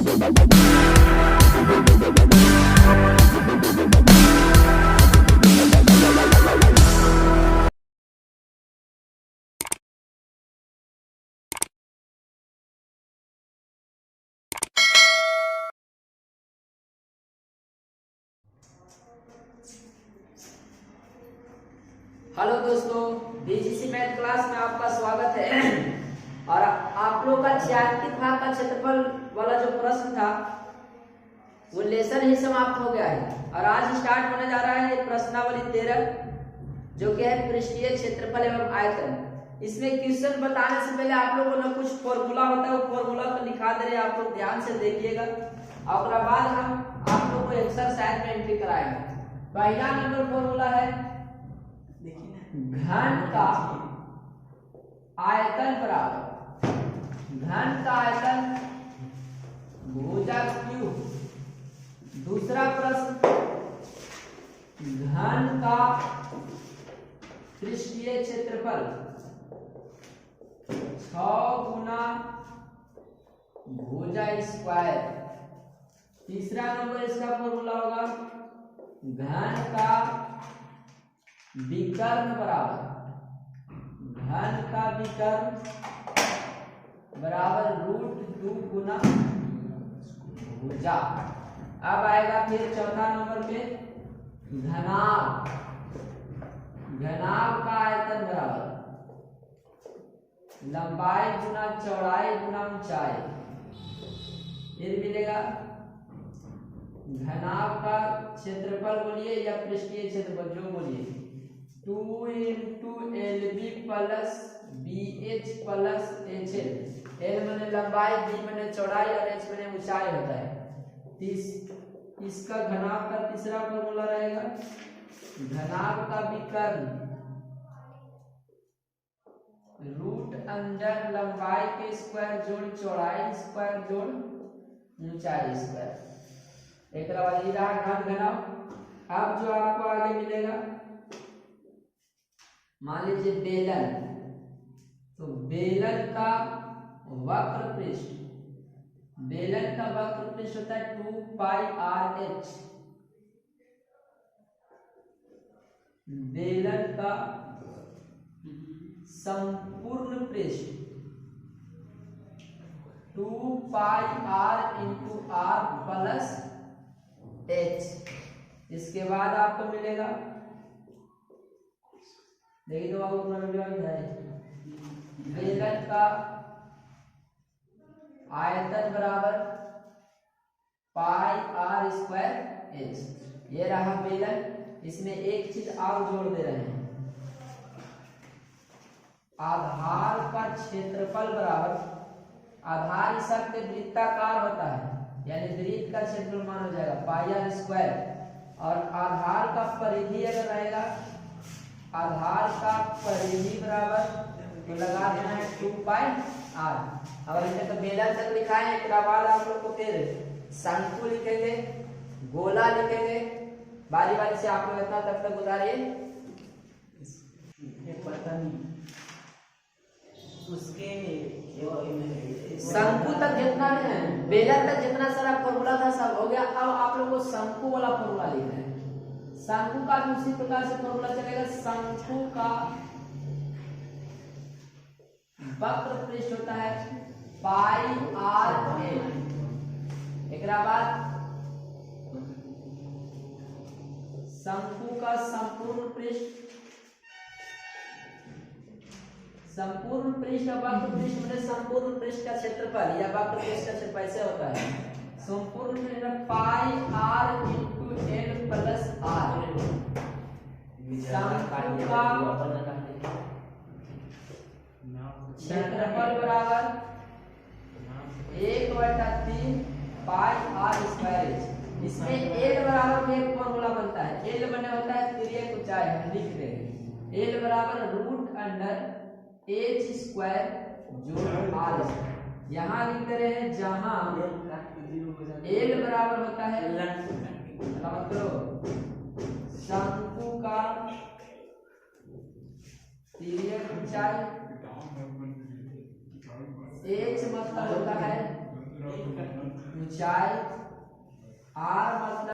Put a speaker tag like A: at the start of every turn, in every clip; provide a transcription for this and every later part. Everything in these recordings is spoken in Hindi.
A: हेलो दोस्तों, बीजीसी मैथ क्लास में आपका स्वागत है। और आप लोग का छायांकित भाग का क्षेत्रफल वाला जो प्रश्न था वो लेसन ही समाप्त हो गया है और आज स्टार्ट होने जा रहा है प्रश्नावली 13 जो कि है पृष्ठीय क्षेत्रफल एवं आयतन। इसमें क्वेश्चन बताने से पहले आप लोगों को कुछ फॉर्मूला होता है, वो फॉर्मूला को लिखा दे रहे हैं, आप लोग ध्यान से देखिएगा और उसके बाद हम आप लोग को एक्सरसाइज में एंट्री कराएंगे। पहला नंबर फॉर्मूला है घन का आयतन बराबर घन का आयतन भुजा क्यू। दूसरा प्रश्न घन का पृष्ठीय क्षेत्रफल 6 गुना भुजा स्क्वायर। तीसरा नंबर इसका फॉर्मूला होगा घन का विकर्ण बराबर घन का विकर्ण बराबर √2 गुना भुजा। अब आएगा फिर चौथा नंबर पे घनाभ का आयतन बराबर लंबाई गुना चौड़ाई गुना ऊंचाई। फिर मिलेगा घनाभ का क्षेत्रफल बोलिए या पृष्ठीय क्षेत्रफल जो बोलिए 2 × LB plus BH plus HL। L माने लंबाई, B माने चौड़ाई और H माने ऊंचाई होता है। इसका घनाभ का तीसरा फॉर्मूला रहेगा घनाभ का विकर्ण √ लंबाई के स्क्वायर जोड़ चौड़ाई स्क्वायर जोड़ ऊंचाई स्क्वायर। एक बार ये रहा घनाभ। अब जो आपको आगे मिलेगा मान लीजिए बेलन, तो बेलन का वक्र पृष्ठ होता है 2πRH। बेलन का संपूर्ण पृष्ठ 2πR × R प्लस H। इसके बाद आपको मिलेगा देखिए तो आपको अपना वीडियो है बेलन का आयतन बराबर πR²H। ये रहा बेलन। इसमें एक चीज आप जोड़ दे रहे हैं, आधार का क्षेत्रफल बराबर आधार इस सबके वृत्ताकार होता है यानी वृत्त का क्षेत्रफल मान हो जाएगा πR² और आधार का परिधि अगर रहेगा आधार का परिधि बराबर तो लगा देना है 2πR। अब इसे तो बेलन तक लिखा है। एक बाद आप लोग को फिर शंकु लिखेंगे, गोला लिखेंगे, बारी बारी से आप लोग इतना तक उतारिए।
B: उसके
A: शंकु तक जितना है, बेलन तक जितना सारा फॉर्मूला था सब हो गया। अब आप लोग को शंकु वाला फॉर्मूला लिखना है। शंकु का भी उसी प्रकार से फॉर्मूला चलेगा। शंकु का वक्र पृष्ठ होता है πRL। एक बाद शंकु का संपूर्ण पृष्ठ वक्र पृष्ठ मतलब संपूर्ण पृष्ठ का क्षेत्रफल या वक्र पृष्ठ का क्षेत्रफल ऐसे होता है। संपूर्ण पृष्ठ πR × L प्लस R। शंकु का क्षेत्रफल बराबर 1/3 πR²। इसमें L बराबर में एक फॉर्मूला बनता है। L बने होता है तिर्यक ऊंचाई, हम लिख देंगे L बराबर √H² जोड़ R। यहाँ लिख दे रहे हैं जहां L बराबर होता है शंकु का तिर्यक ऊंचाई, H मतलब होता है ऊंचाई r मतलब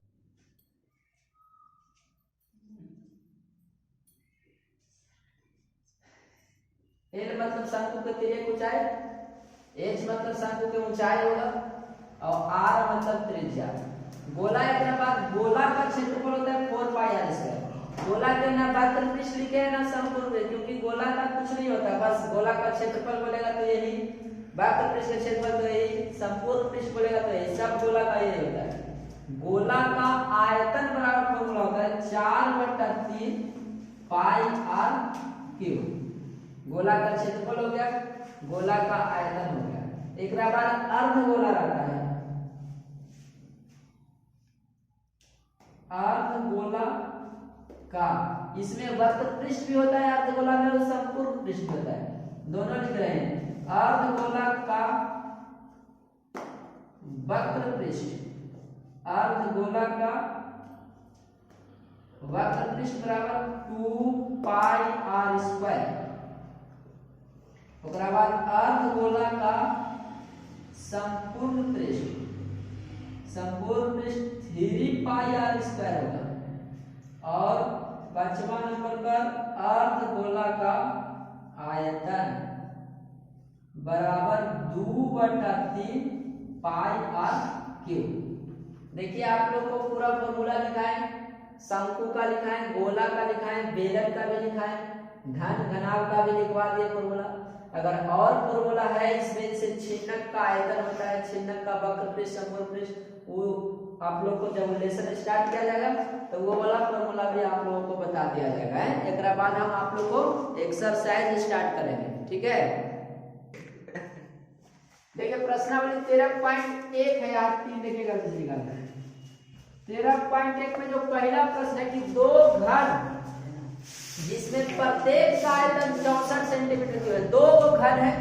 A: l मतलब शंकु के तिर्यक ऊंचाई, h मतलब शंकु की ऊंचाई होगा और r मतलब त्रिज्या। गोला के बाद गोला का क्षेत्रफल होता है 4 पाई r स्क्वायर। गोला के ना वक्र पृष्ठ लिखे है ना समकोण, क्योंकि गोला का कुछ नहीं होता, बस गोला का क्षेत्रफल बोलेगा तो यही, वक्र पृष्ठ का क्षेत्रफल तो यही, संपूर्ण पृष्ठ बोलेगा तो यही, सब गोला का यही होता है। गोला का आयतन बराबर फॉर्मूला होता है 4/3 पाई r क्यूब। गोला का क्षेत्रफल हो गया, गोला का आयतन हो गया। एक बाद अर्धगोला रहता है, अर्धगोला का, इसमें वक्र पृष्ठ भी होता है अर्धगोला में और संपूर्ण पृष्ठ भी होता है, दोनों लिख रहे हैं। अर्धगोला का वक्र पृष्ठ, अर्धगोला का वक्र पृष्ठ बराबर 2 पाई r स्क्वायर। ओकरा बाद अर्धगोला का संपूर्ण पृष्ठ, संपूर्ण पृष्ठ 3 पाई r स्क्वायर होगा। और 5वां नंबर पर अर्धगोला का आयतन बराबर 2/3 पाई r क्यूब। देखिए आप लोग को पूरा फॉर्मूला लिखा है, शंकु का लिखा है, गोला का लिखा है, बेलन का भी लिखा है, घन घनाभ का भी लिखवा दिया फॉर्मूला। अगर और फॉर्मूला है इसमें, जैसे छिन्नक का आयतन होता है, छिन्नक का वक्र पृष्ठ, संपूर्ण पृष्ठ, वो आप लोग को जब लेसन स्टार्ट किया जाएगा तो वो वाला फॉर्मूला भी आप लोगों को बता दिया जाएगा। एक बाद हम आप लोग को एक्सरसाइज स्टार्ट करेंगे, ठीक है। देखिए प्रश्नावली 13.1 है यार, 3 देखिएगा जल्दी निकालना है। 13.1 में जो पहला प्रश्न है कि दो घन जिसमें प्रत्येक का आयतन 64 सेंटीमीटर की है, दो घन है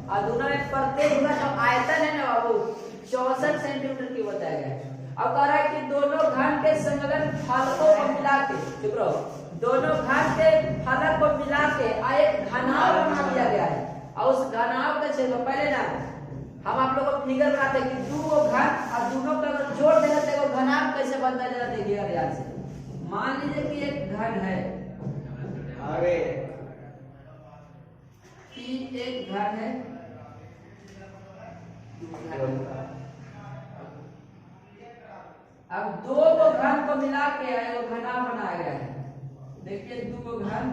A: और दोनों में प्रत्येक का जो आयतन है ना वो 64 सेंटीमीटर की बताया गया है। अब कह रहा है कि दोनों घन के संलग्न फलकों को मिला के, चुप रहो, दोनों घन के फलक को मिला के एक घनाभ बना दिया गया है। और उस घनाभ का क्षेत्र पहले ना हम आप लोगों को फिगर बनाते हैं कि दो घन और दोनों का अगर जोड़ देना तो घनाभ कैसे बनता है, जरा देखिएगा ध्यान से। मान लीजिए कि एक घन है,
B: आगे
A: एक घन है, अब दो घन को मिला के एक घनाभ बनाया गया है। देखिए दो घन,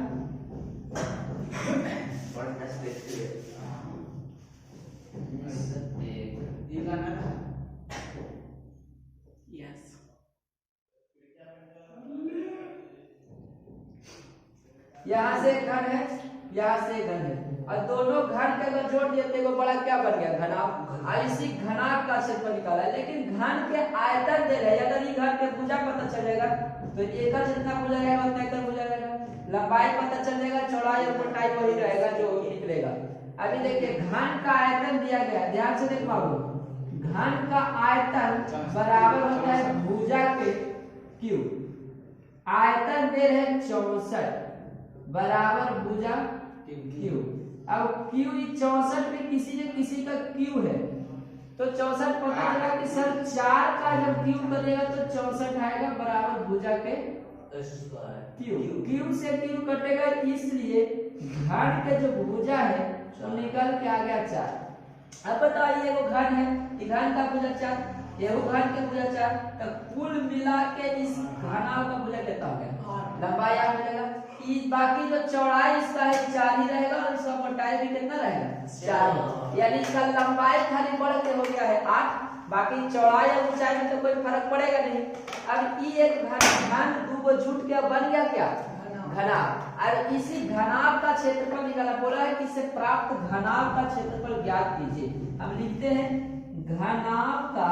A: यहाँ से घन है, यहाँ से घन है, और दोनों घन के अगर जोड़ दिए तो बड़ा क्या बन गया, घनाभ। इसी घनाभ का क्षेत्रफल निकाला है, लेकिन घन के आयतन दे रहे, अगर ये घन के भुजा पता चलेगा तो एकड़ जितना भुजा रहेगा उतना एकड़ भुजा रहेगा, लंबाई पता चल जाएगा, चौड़ाई और मोटाई वही रहेगा जो निकलेगा। अभी देखिए घन का आयतन दिया गया है, ध्यान से देख पाओ, घन का आयतन बराबर होता है भुजा के क्यू, आयतन दे रहे 64 बराबर भुजा क्यू। अब क्यू 64 में किसी न किसी का क्यू है तो 64 पता चला कि सर 4 का जब क्यू करेगा तो 64 आएगा बराबर भुजा के क्यू। क्यू से क्यू कटेगा, इसलिए घन के जो भुजा है वो निकल के आ गया 4। अब बताइए वो घन है, घन का भुजा 4, ये घन के भुजा 4, तो कुल मिला के इस घनाभ का भुजा कितना हो गया, लंबाई आ मिलेगा। बाकी जो चौड़ाई इसका है 4 ही रहेगा और इसका मोटाई भी कितना रहेगा 4, यानी इसका लंबाई खाली बढ़ के हो गया है 8, बाकी चौड़ाई और ऊंचाई में तो कोई फर्क पड़ेगा नहीं। अब ये एक घन दो जुट के बन गया क्या, घनाभ। और इसी घनाभ का क्षेत्रफल निकाला, बोला है कि इससे प्राप्त घनाभ का क्षेत्रफल ज्ञात कीजिए। हम लिखते हैं घनाभ का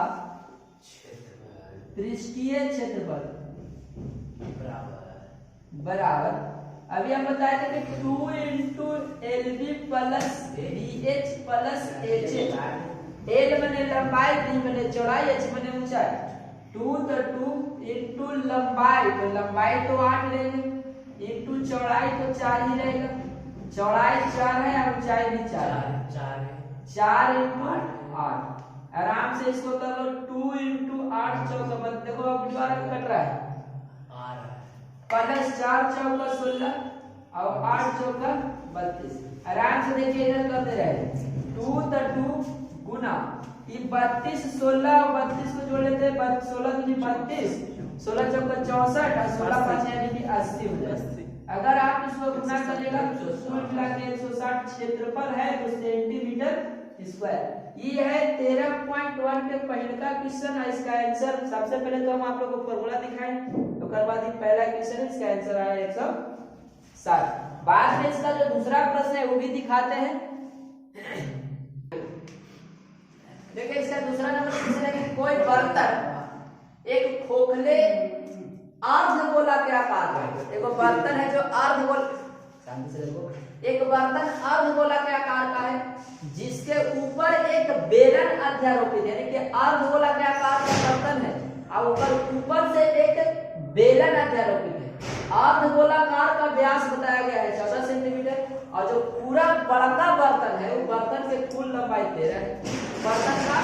A: पृष्ठीय क्षेत्रफल बराबर, अभी हम बताए थे कि 2 into LB plus BH plus HH। L मने लंबाई, B मने चौड़ाई, H मने ऊंचाई। 2 तो 2 इंटू लंबाई, तो लंबाई तो 8 लेंगे, इंटू चौड़ाई तो 4 ही रहेगा, चौड़ाई 4 है और ऊंचाई भी 4 है, 4 इंटू 8। आराम से इसको कर लो 2 × 8 चौका बस देखो अब दोबारा कट रहा है प्लस 4 चौका 16 और 8 चौका 32। आराम से देखिए इधर करते रहे 2 तो 2 गुना ये 32 16 और 32 को जोड़ लेते हैं 16 दूनी 32 16 चौका 64 और 16 5 यानी कि 80 हो जाए। अगर आप इसको गुना करिएगा तो कुल मिला के 160 क्षेत्रफल है तो सेंटीमीटर स्क्वायर। ये है 13.1 के पहले का क्वेश्चन है। इसका आंसर सबसे पहले तो हम आप लोगों को फार्मूला दिखाएं तो कर बाद पहला क्वेश्चन है इसका आंसर आया 160। बाद में इसका जो दूसरा प्रश्न है वो भी दिखाते हैं। देखिए इसका दूसरा नंबर क्वेश्चन है कि कोई बर्तन एक खोखले अर्धगोला के आकार का है। देखो बर्तन है जो अर्धगोल शांति से देखो एक बर्तन अर्धगोला के आकार का है जिसके ऊपर एक बेलन अध्यारोपित है यानी कि अर्धगोला के आकार का बर्तन है और ऊपर से एक बेलन अध्यारोपित है। अर्धगोलाकार का व्यास बताया गया है 14 सेंटीमीटर और जो पूरा बड़ा बर्तन है वो बर्तन के कुल लंबाई 13 है। बर्तन का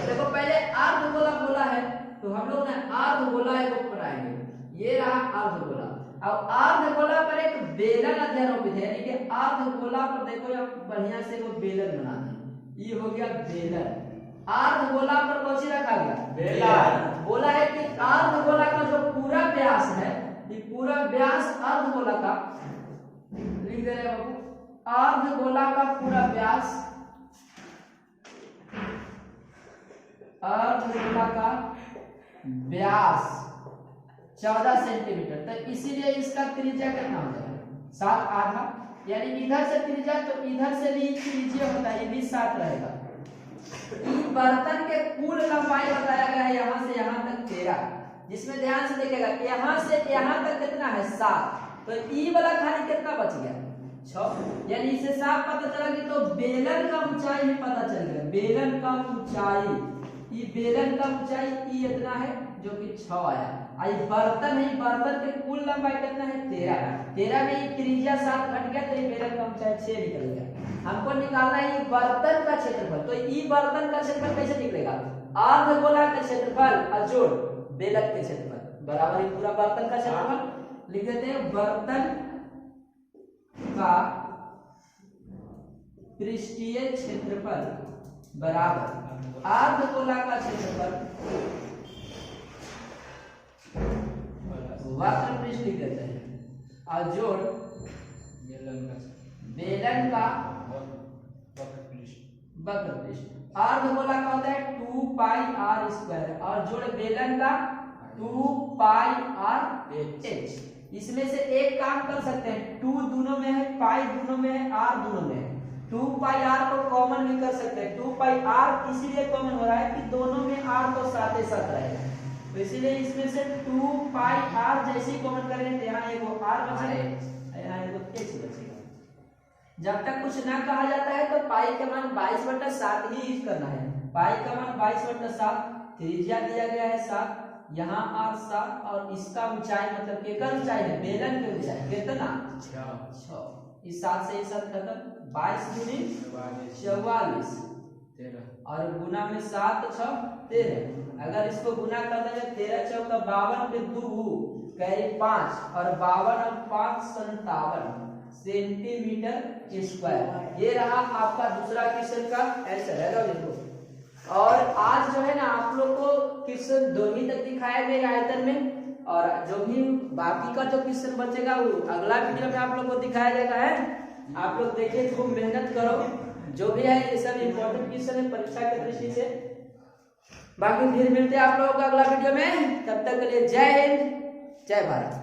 A: देखो पहले अर्धगोला बोला है तो हम लोग ना अर्धगोला को बनाएंगे। ये रहा अर्धगोला अब अर्धगोला पर एक बेलन अध्यारोपित है यानी कि अर्धगोला पर देखो आप बढ़िया से वो बेलन बना दें। ये हो गया बेलन। अर्धगोला पर कौन सी रखा गया बेलन। बोला है कि अर्धगोला का जो पूरा व्यास है ये पूरा व्यास अर्धगोला का लिख दे रहे हैं बाबू। अर्धगोला का पूरा व्यास अर्धगोला का व्यास 14 सेंटीमीटर तो इसीलिए इसका त्रिज्या कितना हो जाएगा 7 आधा यानी इधर से त्रिज्या तो इधर से भी त्रिज्या होता है ये भी 7 रहेगा। इस बर्तन के कुल लंबाई बताया गया है यहाँ से यहाँ तक 13 जिसमें ध्यान से देखिएगा यहाँ से यहाँ तक कितना है 7 तो ई वाला खाली कितना बच गया 6 यानी इसे साफ पता चला कि तो बेलन का ऊंचाई भी पता चल गया। बेलन का ऊंचाई ये बेलन का ऊंचाई ई इतना है जो कि 6 आया। आई बर्तन है बर्तन के कुल लंबाई कितना है 13 में ये त्रिज्या 7 घट गया तो ये बेलन का ऊंचाई 6 निकल गया। हमको निकालना है ये बर्तन का क्षेत्रफल तो ये बर्तन का क्षेत्रफल कैसे निकलेगा अर्धगोला का क्षेत्रफल और जोड़ बेलन के क्षेत्रफल बराबर ये पूरा बर्तन का क्षेत्रफल लिख देते हैं। बर्तन का पृष्ठीय क्षेत्रफल बराबर अर्धगोला का क्षेत्रफल वक्र पृष्ठ लिख देते हैं और जोड़ बेलन का वक्र पृष्ठ। अर्धगोला का होता है 2 पाई r स्क्वायर और जोड़ बेलन का 2 पाई r h। इसमें से एक काम कर सकते हैं 2 दोनों में है पाई दोनों में है r दोनों में है 2 पाई r को कॉमन भी कर सकते हैं। 2 पाई r इसीलिए कॉमन हो रहा है कि दोनों में r तो साथ ही साथ रहेगा तो इसीलिए इसमें से 2 पाई r जैसे ही कॉमन करेंगे तो यहाँ एक r बचेगा यहाँ एक h बचेगा। जब तक कुछ ना कहा जाता है तो पाई का मान 22/7 ही यूज करना है। पाई का मान 22/7 त्रिज्या दिया गया है 7 यहाँ r 7 और इसका ऊंचाई मतलब केकर ऊंचाई है बेलन की ऊंचाई कितना 6 इस 7 से 7 खत्म 22 दूनी 44 और गुना में 7 6 13 अगर इसको गुना कर देंगे 13 चौका 52 पे 2 करीब 5 और 52 और 5 57 सेंटीमीटर स्क्वायर। ये रहा आपका दूसरा क्वेश्चन का आंसर है देखो। और आज जो है ना आप लोग को क्वेश्चन 2 ही तक दिखाया गया आयतन में और जो भी बाकी का जो क्वेश्चन बचेगा वो अगला वीडियो में आप लोग को दिखाया जाएगा है। आप लोग देखिए खूब मेहनत करो जो भी है ये सब इम्पोर्टेंट क्वेश्चन है परीक्षा की दृष्टि से। बाकी फिर मिलते हैं आप लोगों को अगला वीडियो में तब तक के लिए जय हिंद जय भारत।